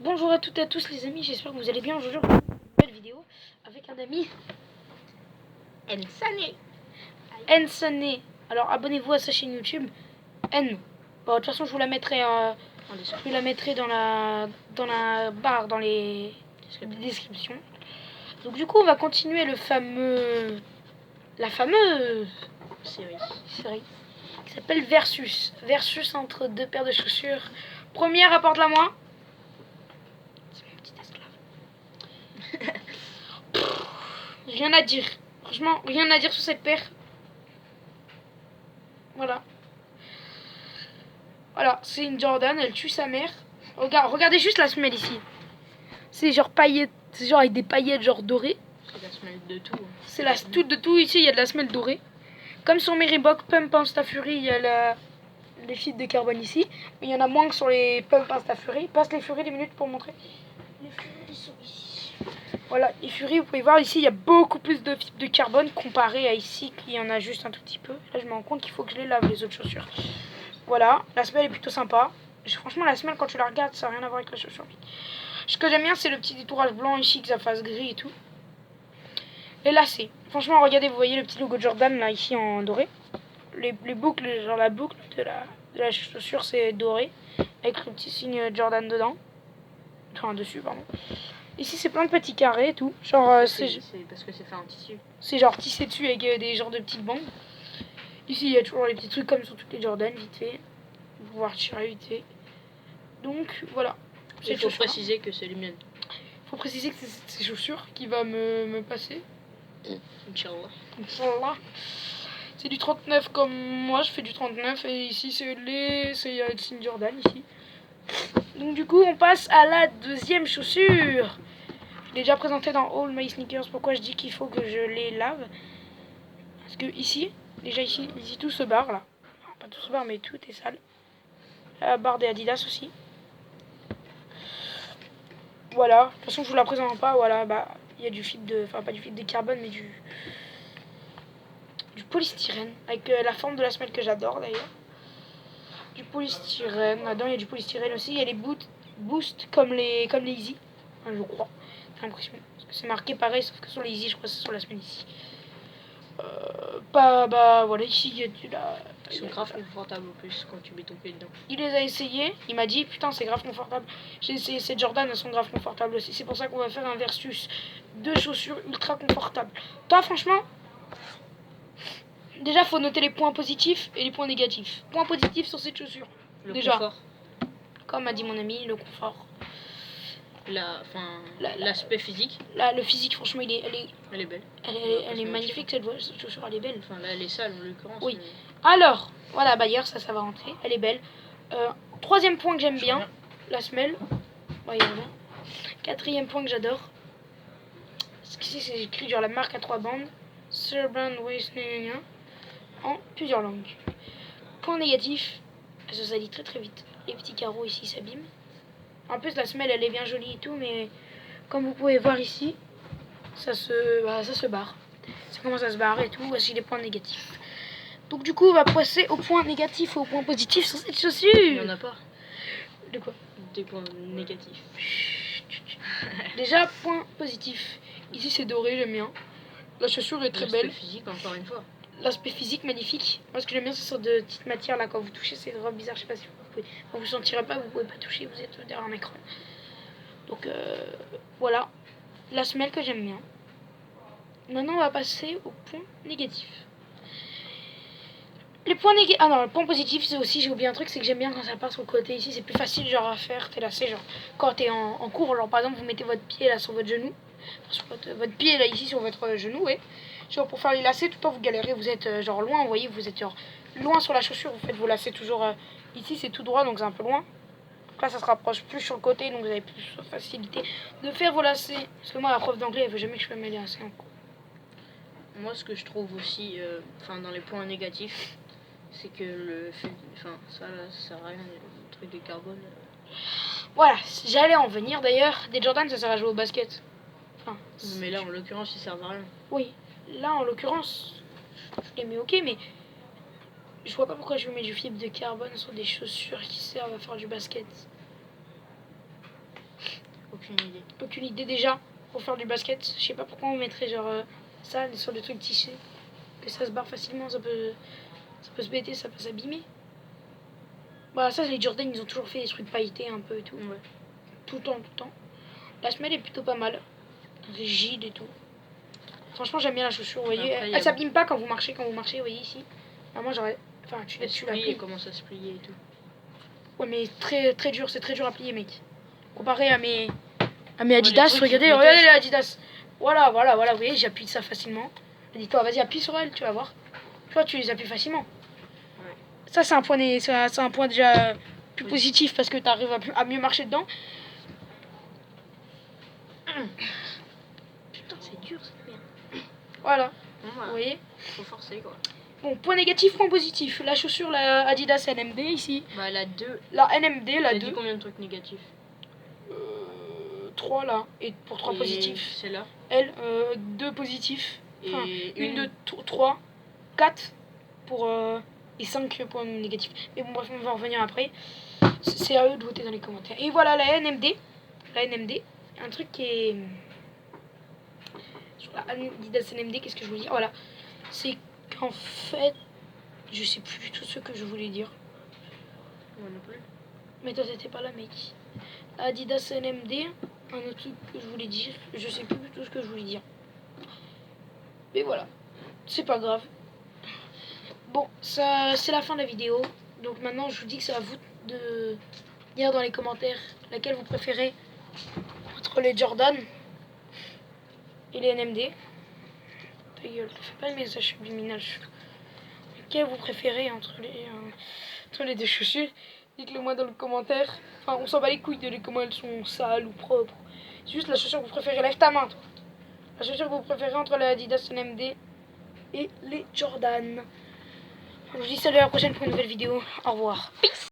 Bonjour à toutes et à tous les amis, j'espère que vous allez bien. Aujourd'hui on une nouvelle vidéo avec un ami Nsané. Alors abonnez-vous à sa chaîne YouTube N. Bon, de toute façon je vous la mettrai dans la barre dans les descriptions. Donc du coup on va continuer la fameuse série qui s'appelle Versus entre deux paires de chaussures. Première, apporte-la moi. Rien à dire. Franchement, rien à dire sur cette paire. Voilà. Voilà, c'est une Jordan, elle tue sa mère. Regardez juste la semelle ici. C'est genre paillettes, c'est genre avec des paillettes genre dorées. C'est la semelle de tout. C'est la toute de tout ici, il y a de la semelle dorée. Comme sur mes Reebok Pump Insta Fury, il y a les fibres de carbone ici. Mais il y en a moins que sur les Pump Insta Fury. Passe les Fury des minutes pour montrer. Les Fury ils sont ici. Voilà, les Fury, vous pouvez voir ici, il y a beaucoup plus de fibres de carbone comparé à ici, qu'il y en a juste un tout petit peu. Là, je me rends compte qu'il faut que je les lave, les autres chaussures. Voilà, la semelle est plutôt sympa. Franchement, la semelle, quand tu la regardes, ça n'a rien à voir avec la chaussure. Ce que j'aime bien, c'est le petit détourage blanc ici, que ça fasse gris et tout. Les lacets. Franchement, regardez, vous voyez le petit logo Jordan, là, ici, en doré. Les boucles, genre la boucle de la chaussure, c'est doré. Avec le petit signe Jordan dedans. Enfin, dessus, pardon. Ici, c'est plein de petits carrés et tout. Genre, c'est parce que c'est fait en tissu. C'est genre tissé dessus avec des genres de petites bandes. Ici, il y a toujours les petits trucs comme sur toutes les Jordan, vite fait. Vous pouvez pouvoir tirer vite fait. Donc, voilà. Il faut préciser que c'est les miennes. Il faut préciser que c'est ces chaussures qui va me passer. Inch'Allah. Inch'Allah. C'est du 39 comme moi, je fais du 39. Et ici, c'est le signe Jordan, ici. Donc, du coup, on passe à la deuxième chaussure. Je l'ai déjà présenté dans All My Sneakers. Pourquoi je dis qu'il faut que je les lave. Parce que ici, déjà ici tout se barre là. Enfin, pas tout se barre, mais tout est sale. La barre des Adidas aussi. Voilà. De toute façon, je vous la présente pas. Voilà, bah, il y a du fibre de, enfin pas du fibre de carbone, mais du polystyrène avec la forme de la semelle que j'adore d'ailleurs. Du polystyrène. Là-dedans, il y a du polystyrène aussi. Il y a les boost comme les Easy, enfin, je crois. J'ai l'impression. Parce que c'est marqué pareil, sauf que sur les Easy, je crois que c'est sur la semelle ici. Bah voilà, ici il y a Ils sont grave confortables en plus quand tu mets ton pied dedans. Il les a essayés, il m'a dit putain c'est grave confortable. J'ai essayé ces Jordan, elles sont grave confortables aussi. C'est pour ça qu'on va faire un versus de chaussures ultra confortables. Toi franchement, déjà faut noter les points positifs et les points négatifs. Points positifs sur cette chaussure. Le déjà, confort. comme a dit mon ami, le confort. L'aspect physique. Là, le physique, franchement, elle est belle. Elle est magnifique cette chaussure, elle est belle. Enfin, là, elle est sale en l'occurrence. Oui. Mais... Alors, voilà, Bayer, ça va rentrer. Elle est belle. Troisième point que j'aime bien, la semelle. Voyons bien. Quatrième point que j'adore. Ici, c'est écrit genre la marque à 3 bandes. Serban Waist en plusieurs langues. Point négatif, elle se salit très très vite. Les petits carreaux ici s'abîment. En plus, la semelle, elle est bien jolie et tout, mais comme vous pouvez voir ici, ça se barre. Ça commence à se barrer et tout. Voici les points négatifs. Donc du coup, on va passer aux points négatifs et aux points positifs sur cette chaussure. Il n'y en a pas. De quoi? Des points négatifs. Déjà, point positif. Ici, c'est doré, j'aime bien. La chaussure est très belle. L'aspect physique, encore une fois. L'aspect physique, magnifique. Moi, ce que j'aime bien, c'est sur de petites matières là. Quand vous touchez, c'est vraiment bizarre. Je sais pas si vous pouvez. Vous sentirez pas, vous pouvez pas toucher. Vous êtes derrière un écran. Donc voilà. La semelle que j'aime bien. Maintenant, on va passer au point négatif. Les points négatifs. Ah non, le point positif, c'est aussi, j'ai oublié un truc, c'est que j'aime bien quand ça passe sur le côté ici. C'est plus facile genre à faire. T'es lacé, genre quand t'es en cours. Genre par exemple, vous mettez votre pied là sur votre genou. Enfin, sur votre pied là ici sur votre genou, ouais. Genre pour faire les lacets, tout le temps vous galérez. Vous êtes genre loin, vous voyez, vous êtes genre loin sur la chaussure. Vous faites vos lacets toujours. Ici, c'est tout droit, donc c'est un peu loin. Donc là, ça se rapproche plus sur le côté, donc vous avez plus de facilité de faire vos lacets. Parce que moi, la prof d'anglais, elle veut jamais que je fasse mes lacets en cours. Moi, ce que je trouve aussi, dans les points négatifs, c'est que ça sert à rien, le truc de carbone. Voilà, j'allais en venir d'ailleurs. Des Jordan, ça sert à jouer au basket. Enfin, mais là, en l'occurrence, ils servent à rien. Oui, là, en l'occurrence, je les mets ok, mais je vois pas pourquoi je mets du fibre de carbone sur des chaussures qui servent à faire du basket. Aucune idée. Aucune idée déjà pour faire du basket. Je sais pas pourquoi on mettrait genre ça sur des trucs tissés. Que ça se barre facilement, ça peut se bêter, ça peut s'abîmer. Bah ça les Jordan ils ont toujours fait des trucs pailletés un peu et tout. Ouais. Tout le temps. La semelle est plutôt pas mal. Rigide et tout. Franchement j'aime bien la chaussure, vous voyez. Après, Elle s'abîme pas quand vous marchez, vous voyez ici. Ah, moi j'aurais. Enfin tu la plies. Elle commence à se plier et tout. Ouais mais très dur, c'est très dur à plier mec. Comparé à mes Adidas, trucs regardez qui les Adidas. Voilà, vous voyez, j'appuie ça facilement. Dis-toi, vas-y, appuie sur elle, tu vas voir. Tu vois, tu les appuies facilement. Ouais. Ça, c'est un point déjà plus positif parce que tu arrives à mieux marcher dedans. Putain, c'est dur, cette merde. Voilà, Bon, vous voilà. voyez. Faut forcer quoi. Bon, point négatif, point positif. La chaussure, la Adidas NMD ici. Bah la 2. La NMD, la Elle 2. dit combien de trucs négatifs? 3 là. Et pour 3 Et positifs. C'est là. Elle, 2 positifs. Enfin, Et une de 3, 4 pour et 5 points négatifs. Mais bon bref, on va en revenir après. C'est à eux de voter dans les commentaires. Et voilà la NMD. La NMD, un truc qui est sur la Adidas NMD, qu'est-ce que je voulais dire? Voilà. C'est qu'en fait, je sais plus du tout ce que je voulais dire. Moi non plus. Mais toi t'étais pas là mec. Adidas NMD, un autre truc que je voulais dire, je sais plus du tout ce que je voulais dire. Mais voilà, c'est pas grave. Bon, ça c'est la fin de la vidéo. Donc maintenant je vous dis que c'est à vous de dire dans les commentaires laquelle vous préférez entre les Jordan et les NMD. Ta gueule, fais pas le message subliminal. Lequel vous préférez entre les deux chaussures? Dites-le moi dans le commentaire. Enfin, on s'en bat les couilles de comment elles sont sales ou propres. C'est juste la chaussure que vous préférez. Lève ta main, toi. La chaussure que vous préférez entre les Adidas NMD et les Jordan. Je vous dis salut à la prochaine pour une nouvelle vidéo. Au revoir. Peace.